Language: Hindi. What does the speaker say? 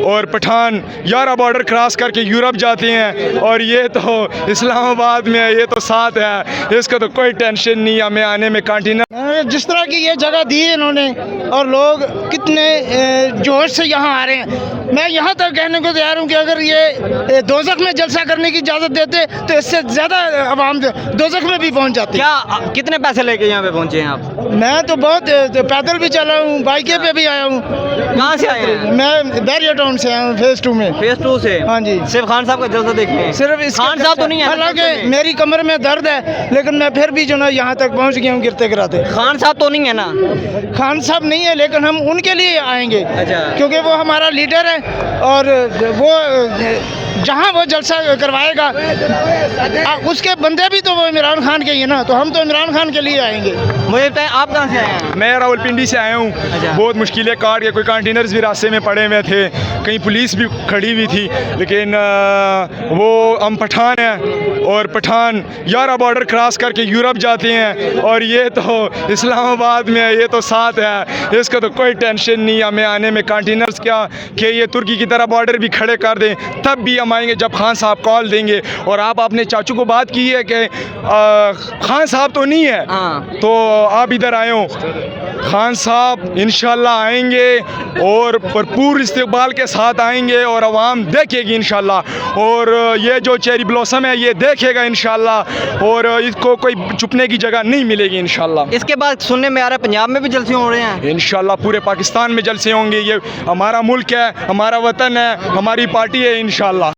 और पठान 11 बॉर्डर क्रॉस करके यूरोप जाते हैं, और ये तो इस्लामाबाद में है, ये तो साथ है, इसका तो कोई टेंशन नहीं हमें आने में। कंटेनर जिस तरह की ये जगह दी है इन्होंने, और लोग कितने जोश से यहाँ आ रहे हैं, मैं यहाँ तक कहने को तैयार हूँ कि अगर ये दोजख में जलसा करने की इजाज़त देते तो इससे ज़्यादा आवाम दोजख में भी पहुँच जाती। क्या कितने पैसे लेके यहाँ पे पहुँचे हैं आप? मैं तो बहुत पैदल भी चला हूँ, बाइके पे भी आया हूँ। कहाँ से आए हैं? मैं बैरिया टाउन से आया हूँ, फेज़ 2 में। फेज़ 2 से? हाँ जी। सिर्फ खान साहब का जलसा देखने? सिर्फ खान साहब तो नहीं है? हालांकि मेरी कमर में दर्द है, लेकिन मैं फिर भी जो ना यहाँ तक पहुँच गया हूँ गिरते गिराते। खान साहब तो नहीं है ना? खान साहब नहीं है, लेकिन हम उनके लिए आएंगे। अच्छा। क्योंकि वो हमारा लीडर है, और वो जहाँ वो जलसा करवाएगा उसके बंदे भी तो वो इमरान खान के ही है ना, तो हम तो इमरान खान के लिए आएंगे। मुझे बताएं, आप कहाँ से आए हैं? मैं रावलपिंडी से आया हूँ। अच्छा। बहुत मुश्किलें काट के, कोई कंटेनर्स भी रास्ते में पड़े हुए थे, कहीं पुलिस भी खड़ी हुई थी, लेकिन वो हम पठान हैं, और पठान 11 बॉर्डर क्रॉस करके यूरोप जाते हैं, और ये तो इस्लामाबाद में है, ये तो साथ है, इसका तो कोई टेंशन नहीं हमें आने में। कंटेनर्स क्या कि ये तुर्की की तरह बॉर्डर भी खड़े कर दें, तब भी हम आएंगे जब खान साहब कॉल देंगे। और आप अपने चाचू को बात की है कि खान साहब तो नहीं है, हाँ। तो आप इधर आए हो। खान साहब इंशाल्लाह आएंगे और भरपूर इस्तकबाल के साथ आएंगे, और आवाम देखेगी इंशाल्लाह, और ये जो चेरी ब्लॉसम है ये देखेगा इंशाल्लाह, और इसको कोई छुपने की जगह नहीं मिलेगी इंशाल्लाह। इसके बाद सुनने में आ रहा है पंजाब में भी जलसे हो रहे हैं? इंशाल्लाह पूरे पाकिस्तान में जलसे होंगे। ये हमारा मुल्क है, हमारा वतन है, हमारी पार्टी है इंशाल्लाह।